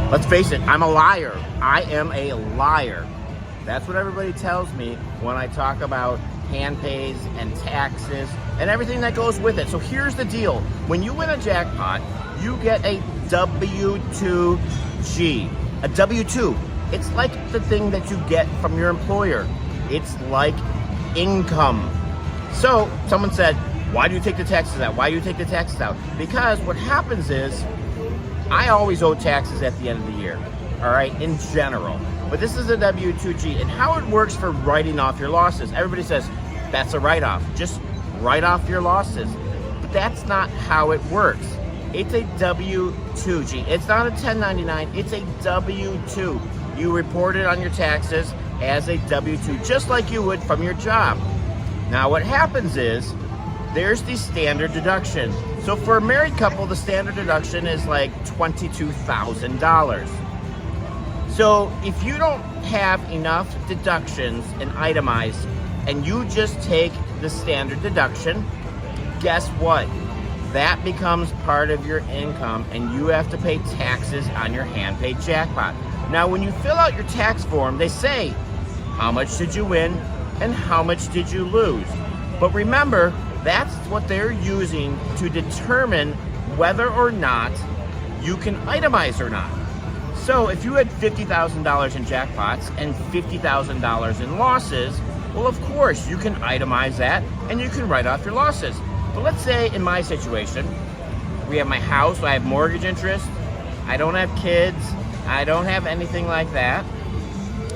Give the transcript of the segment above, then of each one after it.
Let's face it, I'm a liar. I am a liar. That's what everybody tells me when I talk about hand pays and taxes and everything that goes with it. So here's the deal. When you win a jackpot, you get a W-2G. A W-2. It's like the thing that you get from your employer. It's like income. So someone said, why do you take the taxes out? Why do you take the taxes out? Because what happens is, I always owe taxes at the end of the year, all right, in general. But this is a W-2G, and how it works for writing off your losses. Everybody says, that's a write-off. Just write off your losses. But that's not how it works. It's a W-2G. It's not a 1099, it's a W-2. You report it on your taxes as a W-2, just like you would from your job. Now what happens is, there's the standard deduction. So for a married couple, the standard deduction is like $22,000. So if you don't have enough deductions and itemized, and you just take the standard deduction, guess what? That becomes part of your income, and you have to pay taxes on your Handpay Jackpot. Now, when you fill out your tax form, they say, how much did you win and how much did you lose? But remember, that's what they're using to determine whether or not you can itemize or not. So if you had $50,000 in jackpots and $50,000 in losses, well, of course, you can itemize that and you can write off your losses. But let's say in my situation, we have my house, I have mortgage interest, I don't have kids, I don't have anything like that.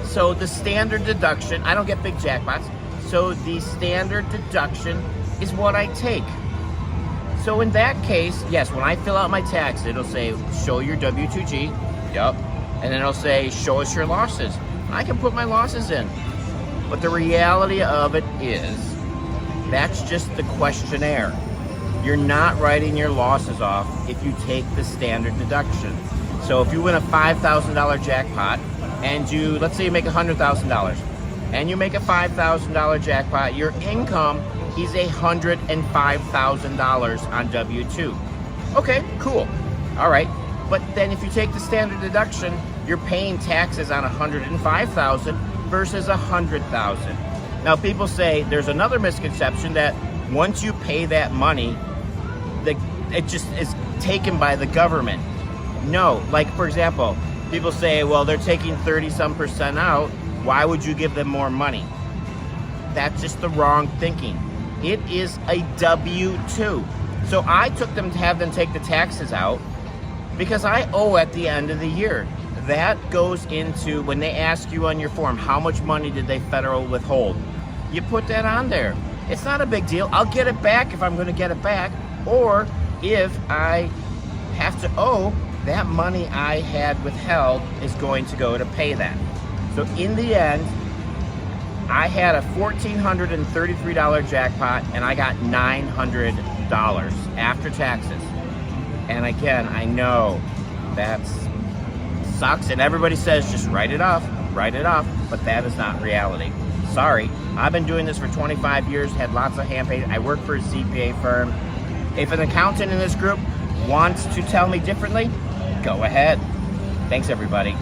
So the standard deduction, I don't get big jackpots, so the standard deduction is what I take. So in that case, yes, when I fill out my tax, it'll say, show your W-2G, yep, and then it'll say, show us your losses. I can put my losses in. But the reality of it is, that's just the questionnaire. You're not writing your losses off if you take the standard deduction. So if you win a $5,000 jackpot, and you, let's say you make $100,000, and you make a $5,000 jackpot, your income is $105,000 on W-2. Okay, cool. All right. But then if you take the standard deduction, you're paying taxes on $105,000 versus $100,000. Now people say there's another misconception that once you pay that money, it just is taken by the government. No, like for example, people say, well, they're taking 30-some% out. Why would you give them more money? That's just the wrong thinking. It is a W-2. So I took them to have them take the taxes out because I owe at the end of the year. That goes into, when they ask you on your form, how much money did they federal withhold? You put that on there. It's not a big deal. I'll get it back if I'm going to get it back, or if I have to owe, that money I had withheld is going to go to pay that. So in the end, I had a $1,433 jackpot and I got $900 after taxes. And again, I know that sucks and everybody says just write it off, but that is not reality. Sorry, I've been doing this for 25 years, had lots of Handpay. I work for a CPA firm. If an accountant in this group wants to tell me differently, go ahead. Thanks everybody.